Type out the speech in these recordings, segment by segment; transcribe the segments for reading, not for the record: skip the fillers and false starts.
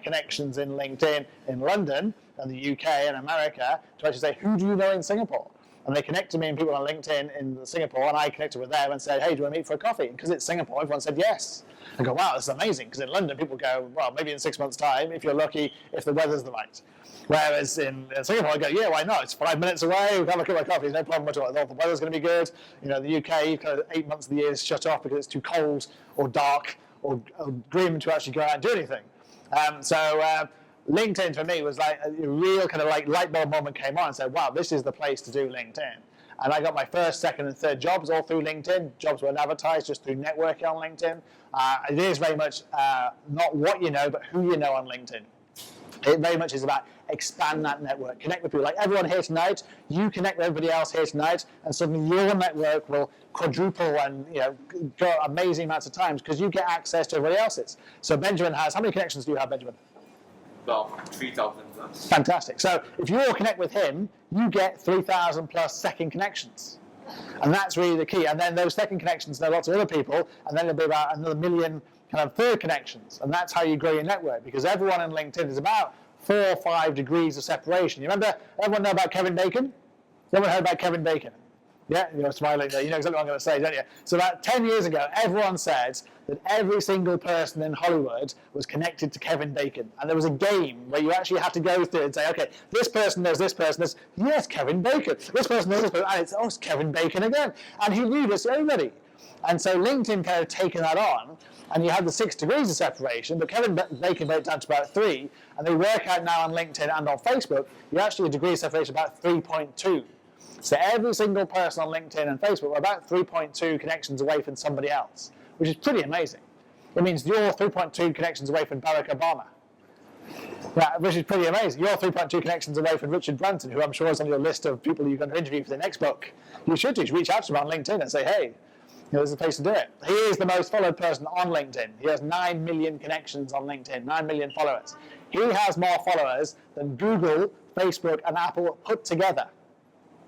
connections in LinkedIn in London and the UK and America to actually say, who do you know in Singapore? And they connected me and people on LinkedIn in Singapore, and I connected with them and said, hey, do you want to meet for a coffee? And because it's Singapore, everyone said yes. I go, wow, this is amazing. Because in London, people go, well, maybe in 6 months' time, if you're lucky, if the weather's the right. Whereas in Singapore, I go, yeah, why not? It's 5 minutes away. We can have a cup of coffee. No problem at all. The weather's going to be good. You know, the UK, kind of 8 months of the year is shut off because it's too cold or dark or grim to actually go out and do anything. LinkedIn for me was like a real kind of like light bulb moment came on and said, wow, this is the place to do LinkedIn. And I got my first, second, and third jobs all through LinkedIn. Jobs weren't advertised, just through networking on LinkedIn. It is very much not what you know, but who you know on LinkedIn. It very much is about expand that network, connect with people. Like everyone here tonight, you connect with everybody else here tonight, and suddenly your network will quadruple and go amazing amounts of times because you get access to everybody else's. So Benjamin has, how many connections do you have, Benjamin? About 3,000 plus. Fantastic. So if you all connect with him, you get 3,000 plus second connections. And that's really the key. And then those second connections know lots of other people, and then there'll be about another million kind of third connections. And that's how you grow your network, because everyone in LinkedIn is about 4 or 5 degrees of separation. You remember, everyone know about Kevin Bacon? Everyone heard about Kevin Bacon? Yeah, you're smiling there. You know exactly what I'm going to say, don't you? So about 10 years ago, everyone said that every single person in Hollywood was connected to Kevin Bacon. And there was a game where you actually had to go through and say, okay, this person knows this person. Yes, Kevin Bacon. This person knows this person. And it's Kevin Bacon again. And he knew this, everybody. And so LinkedIn kind of taken that on. And you had the 6 degrees of separation, but Kevin Bacon went down to about 3. And they work out now on LinkedIn and on Facebook, you actually have a degree of separation about 3.2. So every single person on LinkedIn and Facebook were about 3.2 connections away from somebody else, which is pretty amazing. It means you're 3.2 connections away from Barack Obama. Yeah, which is pretty amazing. You're 3.2 connections away from Richard Branson, who I'm sure is on your list of people you're going to interview for the next book. You should reach out to him on LinkedIn and say, hey, there's a place to do it. He is the most followed person on LinkedIn. He has 9 million connections on LinkedIn, 9 million followers. He has more followers than Google, Facebook, and Apple put together.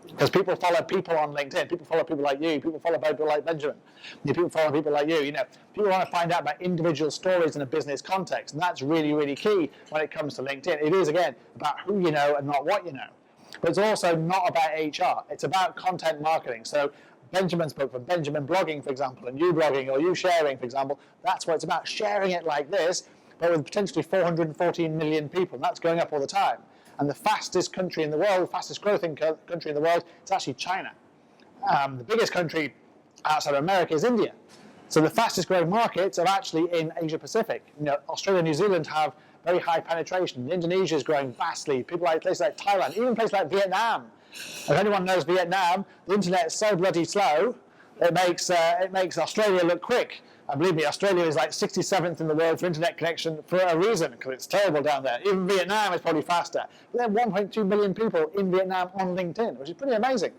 Because people follow people on LinkedIn. People follow people like you. People follow people like Benjamin. People follow people like you. People want to find out about individual stories in a business context, and that's really, really key when it comes to LinkedIn. It is, again, about who you know and not what you know. But it's also not about HR. It's about content marketing. So Benjamin's book, for Benjamin blogging, for example, and you blogging or you sharing, for example, that's what it's about. Sharing it like this, but with potentially 414 million people. And that's going up all the time. And the fastest country in the world, fastest growing country in the world, it's actually China. The biggest country outside of America is India. So the fastest growing markets are actually in Asia Pacific. Australia and New Zealand have very high penetration. Indonesia is growing vastly. Places like Thailand, even places like Vietnam. If anyone knows Vietnam, the internet is so bloody slow, it makes Australia look quick. And believe me, Australia is like 67th in the world for internet connection for a reason, because it's terrible down there. Even Vietnam is probably faster. But there are 1.2 million people in Vietnam on LinkedIn, which is pretty amazing.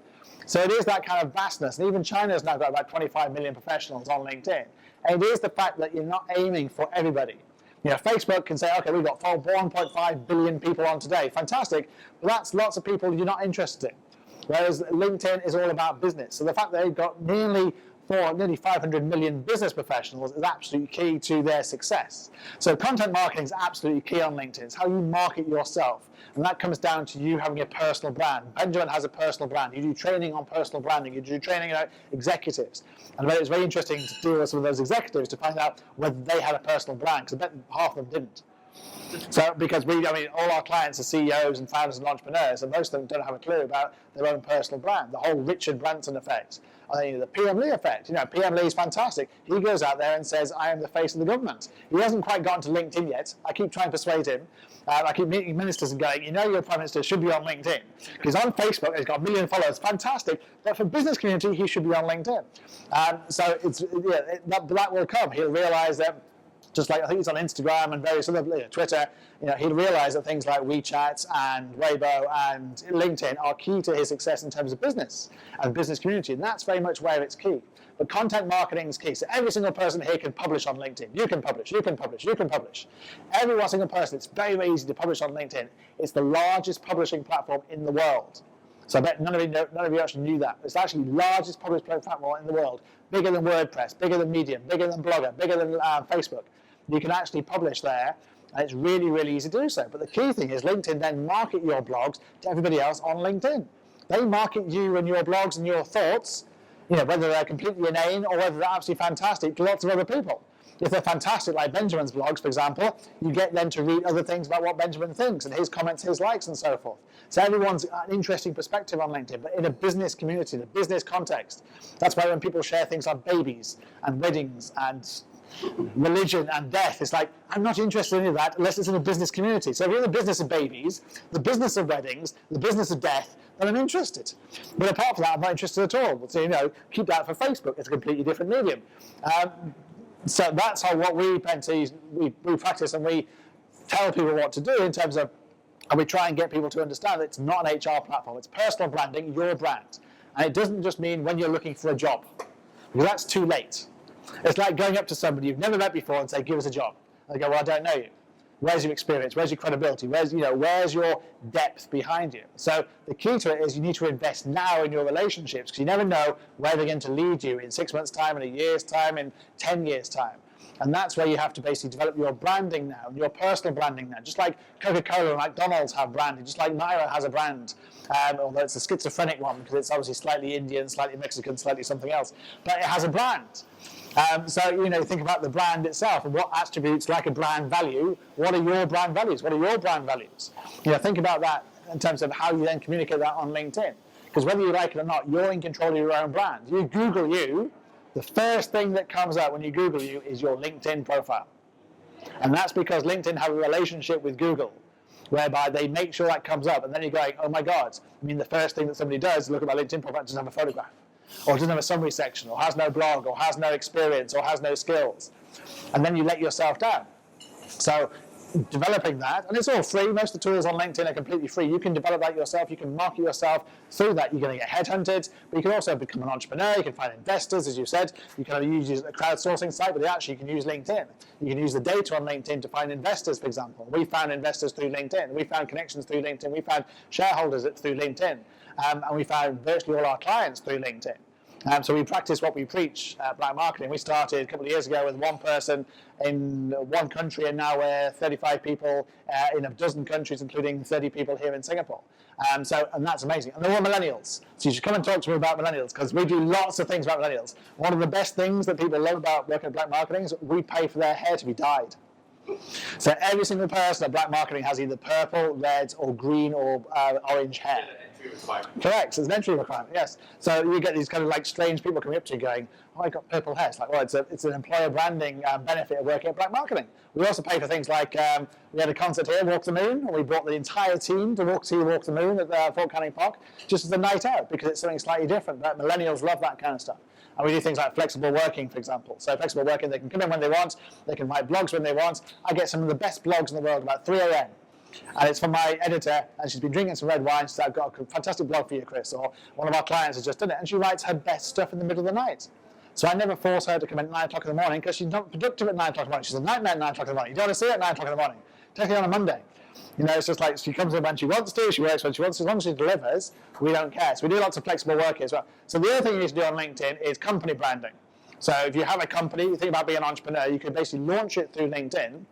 So it is that kind of vastness. And even China's now got about 25 million professionals on LinkedIn. And it is the fact that you're not aiming for everybody. Facebook can say, okay, we've got 1.5 billion people on today. Fantastic. But that's lots of people you're not interested in. Whereas LinkedIn is all about business. So the fact that they've got nearly 500 million business professionals is absolutely key to their success. So content marketing is absolutely key on LinkedIn. It's how you market yourself. And that comes down to you having a personal brand. Benjamin has a personal brand. You do training on personal branding. You do training about executives. And it's very interesting to deal with some of those executives to find out whether they had a personal brand, because I bet half of them didn't. So, because all our clients are CEOs and founders and entrepreneurs, and most of them don't have a clue about their own personal brand. The whole Richard Branson effect. The PM Lee effect. PM Lee is fantastic. He goes out there and says, I am the face of the government. He hasn't quite gotten to LinkedIn yet. I keep trying to persuade him. I keep meeting ministers and going, your Prime Minister should be on LinkedIn. He's on Facebook, he's got 1 million followers, fantastic. But for business community, he should be on LinkedIn. So that will come. He'll realise that, just like I think it's on Instagram and various other, Twitter, he'll realise that things like WeChat and Weibo and LinkedIn are key to his success in terms of business and business community, and that's very much where it's key. But content marketing is key. So every single person here can publish on LinkedIn. You can publish, you can publish, you can publish. Every one single person, it's very, very easy to publish on LinkedIn. It's the largest publishing platform in the world. So I bet none of you actually knew that. It's actually the largest publishing platform in the world. Bigger than WordPress, bigger than Medium, bigger than Blogger, bigger than Facebook. You can actually publish there And it's really, really easy to do so. But the key thing is LinkedIn then market your blogs to everybody else on LinkedIn. They market you and your blogs and your thoughts, whether they're completely inane or whether they're absolutely fantastic, to lots of other people. If they're fantastic, like Benjamin's blogs, for example, you get them to read other things about what Benjamin thinks and his comments, his likes, and so forth. So everyone's got an interesting perspective on LinkedIn, but in a business community, the business context. That's why when people share things like babies and weddings and religion and death, it's like, I'm not interested in any of that unless it's in a business community. So if you're in the business of babies, the business of weddings, the business of death, then I'm interested. But apart from that, I'm not interested at all. So, keep that for Facebook. It's a completely different medium. So that's how what we practice, and we tell people what to do in terms of, and we try and get people to understand that it's not an HR platform. It's personal branding, your brand. And it doesn't just mean when you're looking for a job, because that's too late. It's like going up to somebody you've never met before and say, give us a job. And they go, well, I don't know you. Where's your experience? Where's your credibility? Where's your depth behind you? So the key to it is you need to invest now in your relationships, because you never know where they're going to lead you in 6 months' time, in a year's time, in 10 years' time. And that's where you have to basically develop your branding now, your personal branding now. Just like Coca-Cola and McDonald's have branding, just like Naira has a brand, although it's a schizophrenic one because it's obviously slightly Indian, slightly Mexican, slightly something else. But it has a brand. So, think about the brand itself and what attributes like a brand value. What are your brand values? What are your brand values? Think about that in terms of how you then communicate that on LinkedIn. Because whether you like it or not, you're in control of your own brand. You Google you, the first thing that comes up when you Google you is your LinkedIn profile. And that's because LinkedIn have a relationship with Google, whereby they make sure that comes up. And then you're going, oh my God. The first thing that somebody does is look at my LinkedIn profile, doesn't have a photograph, or doesn't have a summary section, or has no blog, or has no experience, or has no skills. And then you let yourself down. So developing that, and it's all free. Most of the tools on LinkedIn are completely free. You can develop that yourself. You can market yourself through that. You're going to get headhunted, but you can also become an entrepreneur. You can find investors, as you said. You can use a crowdsourcing site, but actually you can use LinkedIn. You can use the data on LinkedIn to find investors, for example. We found investors through LinkedIn. We found connections through LinkedIn. We found shareholders through LinkedIn. And we found virtually all our clients through LinkedIn. So we practice what we preach at Black Marketing. We started a couple of years ago with one person in one country, and now we're 35 people in a dozen countries, including 30 people here in Singapore. And that's amazing. And they're all millennials. So you should come and talk to me about millennials, because we do lots of things about millennials. One of the best things that people love about working at Black Marketing is we pay for their hair to be dyed. So every single person at Black Marketing has either purple, red, or green, or orange hair. Correct. So it's an entry requirement, yes. So you get these kind of like strange people coming up to you going, oh, I got purple hair. It's like, well, it's an employer branding benefit of working at Black Marketing. We also pay for things like, we had a concert here, Walk the Moon, and we brought the entire team to Walk the Moon at Fort Canning Park, just as a night out, because it's something slightly different. But millennials love that kind of stuff. And we do things like flexible working, for example. So flexible working, they can come in when they want, they can write blogs when they want. I get some of the best blogs in the world about 3 a.m. And it's from my editor, and she's been drinking some red wine. She said, I've got a fantastic blog for you, Chris. Or one of our clients has just done it, and she writes her best stuff in the middle of the night. So I never force her to come in at 9 o'clock in the morning, because she's not productive at 9 o'clock in the morning. She's a nightmare at 9 o'clock in the morning. You don't want to see her at 9 o'clock in the morning. Take her on a Monday. It's just like she comes in when she wants to, she works when she wants to. As long as she delivers, we don't care. So we do lots of flexible work as well. So the other thing you need to do on LinkedIn is company branding. So if you have a company, you think about being an entrepreneur, you can basically launch it through LinkedIn.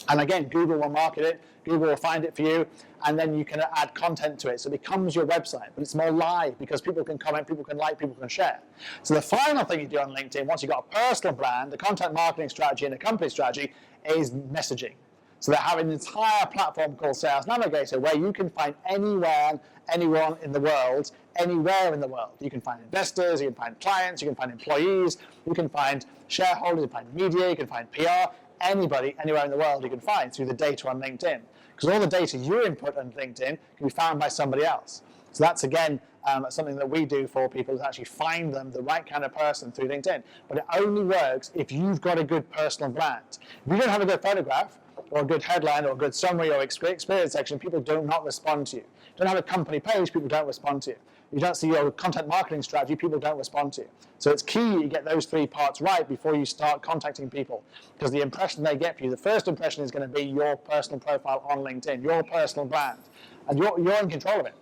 And again, Google will market it, Google will find it for you, and then you can add content to it. So it becomes your website, but it's more live because people can comment, people can like, people can share. So the final thing you do on LinkedIn, once you've got a personal brand, a content marketing strategy, and a company strategy, is messaging. So they have an entire platform called Sales Navigator where you can find anyone in the world, anywhere in the world. You can find investors, you can find clients, you can find employees, you can find shareholders, you can find media, you can find PR. Anybody, anywhere in the world you can find through the data on LinkedIn. Because all the data you input on LinkedIn can be found by somebody else. So that's, again, something that we do for people, is actually find them the right kind of person through LinkedIn. But it only works if you've got a good personal brand. If you don't have a good photograph, or a good headline, or a good summary, or experience section, people do not respond to you. If you don't have a company page, people don't respond to you. You don't see your content marketing strategy, people don't respond to you. So it's key you get those 3 parts right before you start contacting people, because the impression they get for you, the first impression is going to be your personal profile on LinkedIn, your personal brand, and you're in control of it.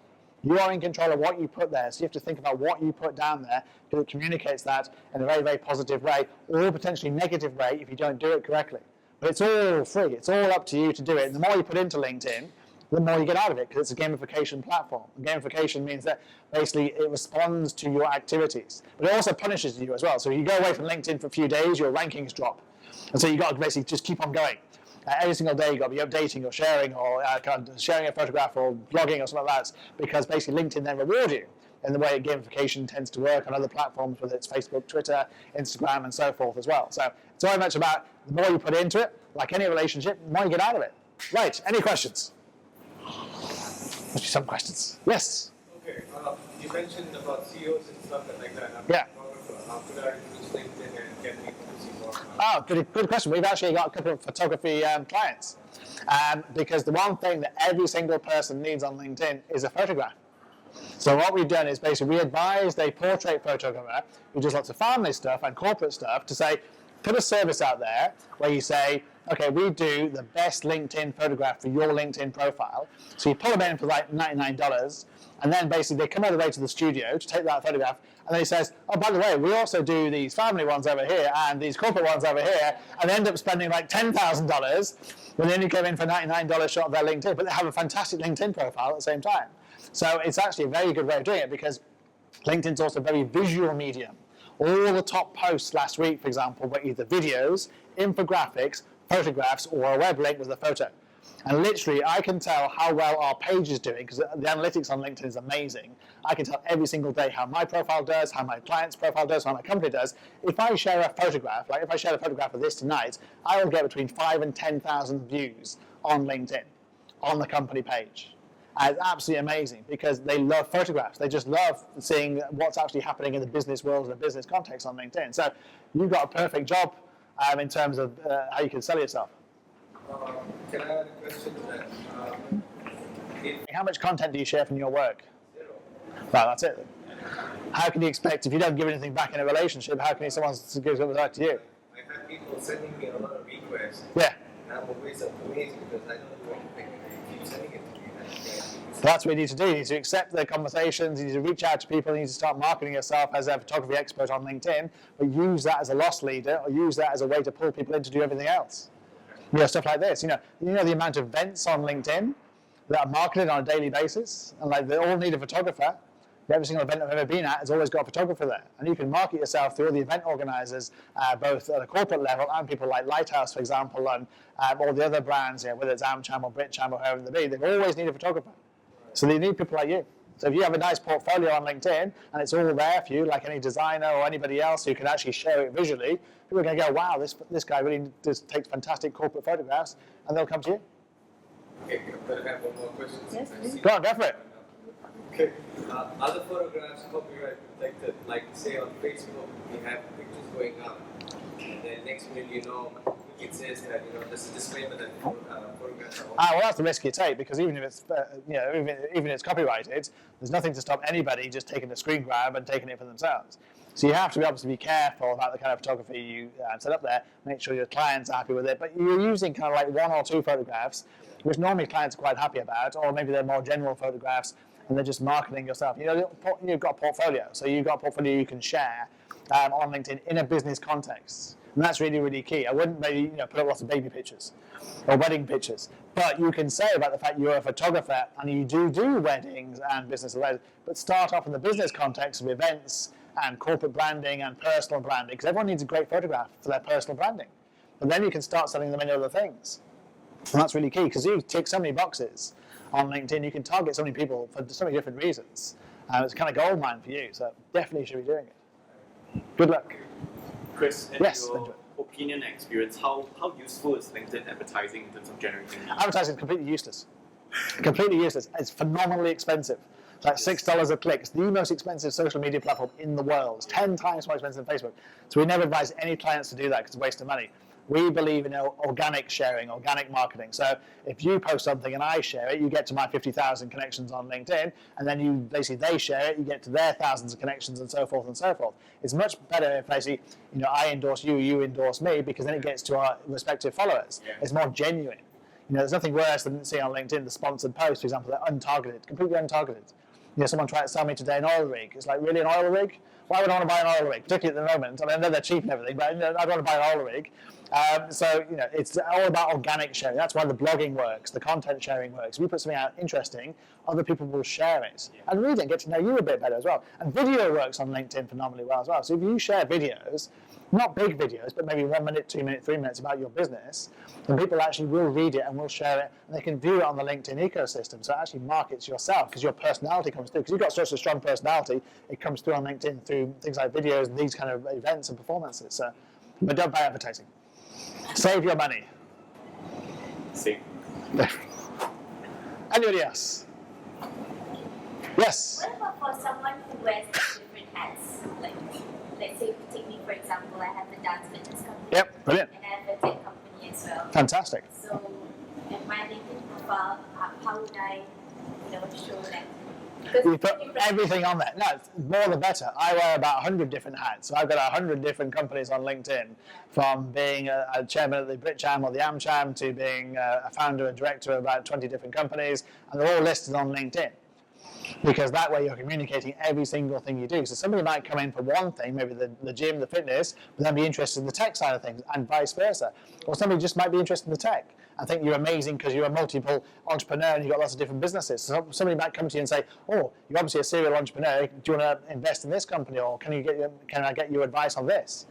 You are in control of what you put there, so you have to think about what you put down there, because it communicates that in a very, very positive way, or potentially negative way if you don't do it correctly. But it's all free. It's all up to you to do it. And the more you put into LinkedIn, the more you get out of it, because it's a gamification platform. Gamification means that basically it responds to your activities, but it also punishes you as well. So if you go away from LinkedIn for a few days, your rankings drop. And so you've got to basically just keep on going. Every single day you've got to be updating or sharing, or kind of sharing a photograph or blogging or something like that, because basically LinkedIn then rewards you in the way gamification tends to work on other platforms, whether it's Facebook, Twitter, Instagram, and so forth as well. So it's very much about the more you put into it, like any relationship, the more you get out of it. Right, any questions? Must be some questions. Yes? Okay, you mentioned about CEOs and stuff like that. Yeah. How could I use LinkedIn and get people to see more? Oh, good question. We've actually got a couple of photography clients. Because the one thing that every single person needs on LinkedIn is a photograph. So what we've done is basically we advised a portrait photographer who does lots of family stuff and corporate stuff to say, put a service out there where you say, okay, we do the best LinkedIn photograph for your LinkedIn profile. So you pull them in for like $99, and then basically they come all the way to the studio to take that photograph, and then he says, oh, by the way, we also do these family ones over here and these corporate ones over here, and they end up spending like $10,000 when they only come in for $99 shot of their LinkedIn, but they have a fantastic LinkedIn profile at the same time. So it's actually a very good way of doing it, because LinkedIn's also a very visual medium. All the top posts last week, for example, were either videos, infographics, photographs, or a web link with a photo. And literally, I can tell how well our page is doing, because the analytics on LinkedIn is amazing. I can tell every single day how my profile does, how my client's profile does, how my company does. If I share a photograph, like if I share a photograph of this tonight, I will get between 5,000 and 10,000 views on LinkedIn, on the company page. And it's absolutely amazing, because they love photographs. They just love seeing what's actually happening in the business world and the business context on LinkedIn. So you've got a perfect job in terms of how you can sell yourself. Can I add a question to that? How much content do you share from your work? 0. Well, that's it. How can you expect, if you don't give anything back in a relationship, how can someone give something back to you? I have people sending me a lot of requests. Yeah. And I'm always amazed because I don't do anything. They keep sending it to me. So that's what you need to do. You need to accept the conversations, you need to reach out to people, you need to start marketing yourself as a photography expert on LinkedIn, but use that as a loss leader, or use that as a way to pull people in to do everything else. Stuff like this. You know the amount of events on LinkedIn that are marketed on a daily basis, and like they all need a photographer. Every single event I've ever been at has always got a photographer there, and you can market yourself through all the event organizers, both at a corporate level and people like Lighthouse, for example, and all the other brands, whether it's AmCham or BritCham or whoever it may be. They always need a photographer, so they need people like you. So if you have a nice portfolio on LinkedIn and it's all there for you, like any designer or anybody else who can actually show it visually, people are going to go, wow, this guy really just takes fantastic corporate photographs, and they'll come to you. Okay, but I have one more question. Yes, please. Go on, go for it. Okay. Other photographs copyright protected, like say on Facebook, we have pictures going up, and then next minute it says that there's a disclaimer that photographs are. Well, that's the risk you take, because even if it's even if it's copyrighted, there's nothing to stop anybody just taking a screen grab and taking it for themselves. So you have to be obviously be careful about the kind of photography you set up there. Make sure your client's happy with it, but you're using kind of like 1 or 2 photographs, which normally clients are quite happy about, or maybe they're more general photographs, and they're just marketing yourself. You've got a portfolio, so you've got a portfolio you can share on LinkedIn in a business context, and that's really, really key. I wouldn't maybe put up lots of baby pictures or wedding pictures, but you can say about the fact you're a photographer and you do weddings and business events, but start off in the business context of events and corporate branding and personal branding, because everyone needs a great photograph for their personal branding, but then you can start selling them in other things, and that's really key, because you tick so many boxes on LinkedIn. You can target so many people for so many different reasons. It's kind of gold mine for you, so definitely you should be doing it. Good luck. Chris, in Yes, your Benjamin. opinion and experience, how useful is LinkedIn advertising in terms of generating leads? Advertising is completely useless. Completely useless. It's phenomenally expensive. It's like $6 a click. It's the most expensive social media platform in the world. It's 10 times more expensive than Facebook. So we never advise any clients to do that because it's a waste of money. We believe in organic sharing, organic marketing. So if you post something and I share it, you get to my 50,000 connections on LinkedIn, and then they share it, you get to their thousands of connections, and so forth and so forth. It's much better if basically, I endorse you, you endorse me, because then it gets to our respective followers. Yeah. It's more genuine. There's nothing worse than seeing on LinkedIn the sponsored posts, for example, they're untargeted, completely untargeted. someone tried to sell me today an oil rig. It's like, really, an oil rig? Why would I want to buy an oil rig, particularly at the moment? I mean, I know they're cheap and everything, but I'd want to buy an oil rig. So it's all about organic sharing. That's why the blogging works, the content sharing works. If you put something out interesting, other people will share it and read it and get to know you a bit better as well. And video works on LinkedIn phenomenally well as well. So if you share videos, not big videos, but maybe 1 minute, 2 minutes, 3 minutes about your business, then people actually will read it and will share it, and they can view it on the LinkedIn ecosystem. So it actually markets yourself because your personality comes through. Because you've got such a strong personality, it comes through on LinkedIn through things like videos and these kind of events and performances. So, but don't buy advertising. Save your money. Same. Anybody else? Yes? What about for someone who wears different hats? Like, let's say, take me for example, I have a dance fitness company. Yep, brilliant. And I have a tech company as well. Fantastic. So, in my LinkedIn profile, how would I, show that? Because You put everything on there. No, it's more the better. I wear about 100 different hats. So I've got 100 different companies on LinkedIn, from being a chairman at the BritCham or the AmCham to being a founder and director of about 20 different companies, and they're all listed on LinkedIn. Because that way you're communicating every single thing you do. So somebody might come in for one thing, maybe the gym, the fitness, but then be interested in the tech side of things, and vice versa. Or somebody just might be interested in the tech and think you're amazing because you're a multiple entrepreneur and you've got lots of different businesses. So somebody might come to you and say, oh, you're obviously a serial entrepreneur, do you want to invest in this company, or can I get your advice on this?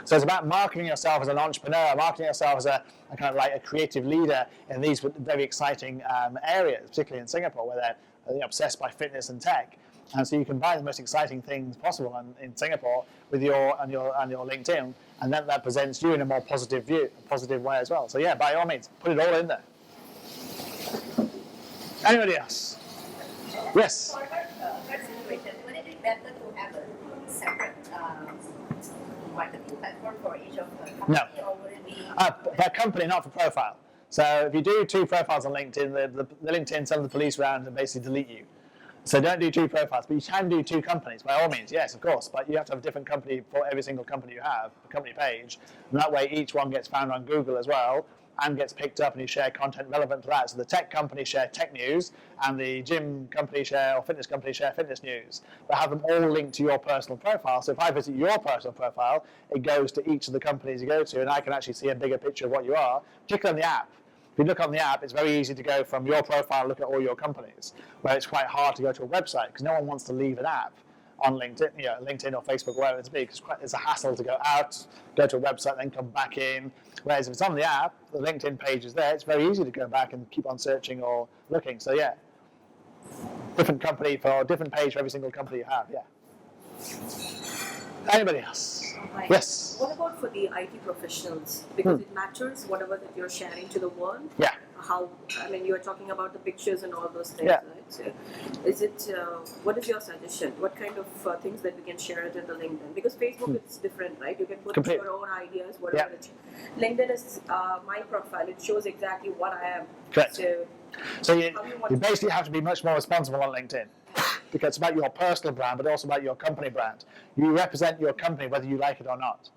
So it's about marketing yourself as an entrepreneur, marketing yourself as a kind of like a creative leader in these very exciting areas, particularly in Singapore, where they're obsessed by fitness and tech. And so you can buy the most exciting things possible in Singapore with your LinkedIn, and then that presents you in a more positive way as well. So yeah, by all means, put it all in there. Anybody else? Yes. For her situation, would it be better to have a separate marketing platform for each of the company, or would it be Per company, not for profile. So if you do 2 profiles on LinkedIn, the LinkedIn send the police round and basically delete you. So don't do 2 profiles, but you can do 2 companies by all means, yes, of course. But you have to have a different company for every single company you have, a company page, and that way each one gets found on Google as well and gets picked up, and you share content relevant to that. So the tech company share tech news, and the gym company share, or fitness company share fitness news, but have them all linked to your personal profile. So if I visit your personal profile, it goes to each of the companies you go to, and I can actually see a bigger picture of what you are, particularly on the app. If you look on the app, it's very easy to go from your profile and look at all your companies, where it's quite hard to go to a website because no one wants to leave an app on LinkedIn, LinkedIn or Facebook, wherever it's be, because it's a hassle to go out, go to a website, then come back in. Whereas if it's on the app, the LinkedIn page is there, it's very easy to go back and keep on searching or looking. So yeah, different company for different page for every single company you have. Yeah. Anybody else? Hi. Yes. What about for the IT professionals? Because it matters whatever that you're sharing to the world. Yeah. You're talking about the pictures and all those things, Yeah. right? So, what is your suggestion? What kind of things that we can share it in the LinkedIn? Because Facebook is different, right? You can put Completely. your own ideas, whatever. LinkedIn is my profile. It shows exactly what I am. Correct. So you how do you want you to- basically have to be much more responsible on LinkedIn, because it's about your personal brand, but also about your company brand. You represent your company whether you like it or not.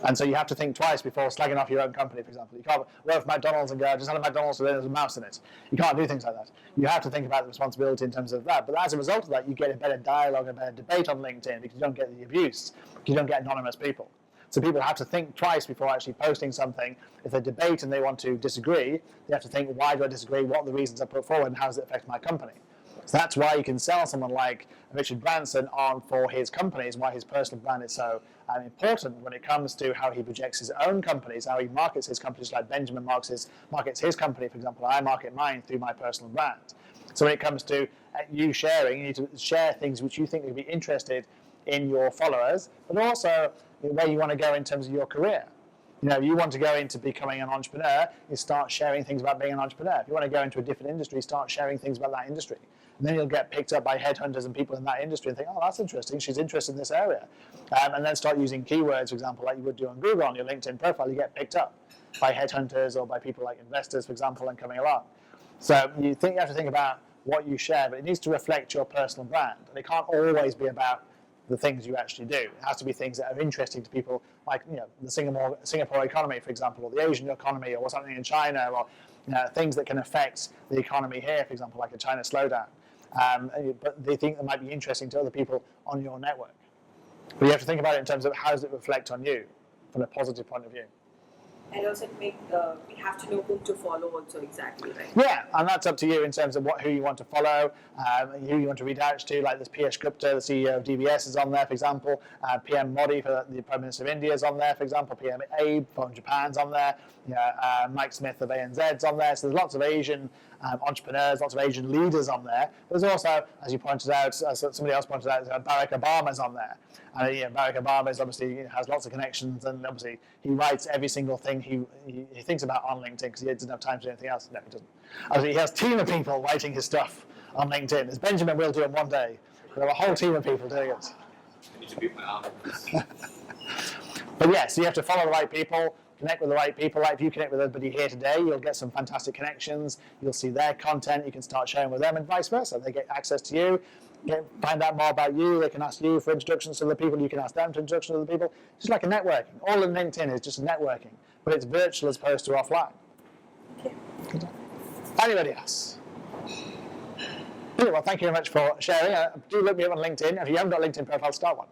And so you have to think twice before slagging off your own company, for example. You can't work for McDonald's and go, just had a McDonald's, so there's a mouse in it. You can't do things like that. You have to think about the responsibility in terms of that. But as a result of that, you get a better dialogue, a better debate on LinkedIn, because you don't get the abuse. You don't get anonymous people. So people have to think twice before actually posting something. If they debate and they want to disagree, they have to think, why do I disagree? What are the reasons I put forward, and how does it affect my company? So that's why you can sell someone like Richard Branson on for his companies, why his personal brand is so important when it comes to how he projects his own companies, how he markets his companies, like Benjamin markets his company, for example. I market mine through my personal brand. So when it comes to you sharing, you need to share things which you think would be interested in your followers, but also where you want to go in terms of your career. You want to go into becoming an entrepreneur, you start sharing things about being an entrepreneur. If you want to go into a different industry, start sharing things about that industry. And then you'll get picked up by headhunters and people in that industry and think, oh, that's interesting, she's interested in this area. And then start using keywords, for example, like you would do on Google on your LinkedIn profile. You get picked up by headhunters or by people like investors, for example, and coming along. So you have to think about what you share, but it needs to reflect your personal brand. And it can't always be about the things you actually do. It has to be things that are interesting to people, like the Singapore economy, for example, or the Asian economy, or what's happening in China, or things that can affect the economy here, for example, like a China slowdown. but they think that might be interesting to other people on your network. But you have to think about it in terms of how does it reflect on you from a positive point of view. And also we have to know whom to follow also exactly, right? Yeah, and that's up to you in terms of who you want to follow, who you want to reach out to. Like this Piyush Gupta, the CEO of DBS, is on there, for example. PM Modi, for the Prime Minister of India, is on there, for example. PM Abe from Japan's on there. Mike Smith of ANZ's on there. So there's lots of Asian entrepreneurs, lots of Asian leaders on there. There's also, as you pointed out, somebody else pointed out, Barack Obama's on there. And Barack Obama is obviously has lots of connections, and obviously he writes every single thing he thinks about on LinkedIn because he doesn't have time to do anything else. No, he doesn't. Obviously, he has a team of people writing his stuff on LinkedIn. As Benjamin will do it one day. We have a whole team of people doing it. I need to build my arm. But yeah, so you have to follow the right people, connect with the right people. Like if you connect with everybody here today, you'll get some fantastic connections. You'll see their content. You can start sharing with them, and vice versa. They get access to you. Find out more about you. They can ask you for introductions to the people. You can ask them for introductions to the people. Just like a networking. All in LinkedIn is just networking, but it's virtual as opposed to offline. Okay. Anybody else? Yeah, well, thank you very much for sharing. Do look me up on LinkedIn. If you haven't got a LinkedIn profile, start one.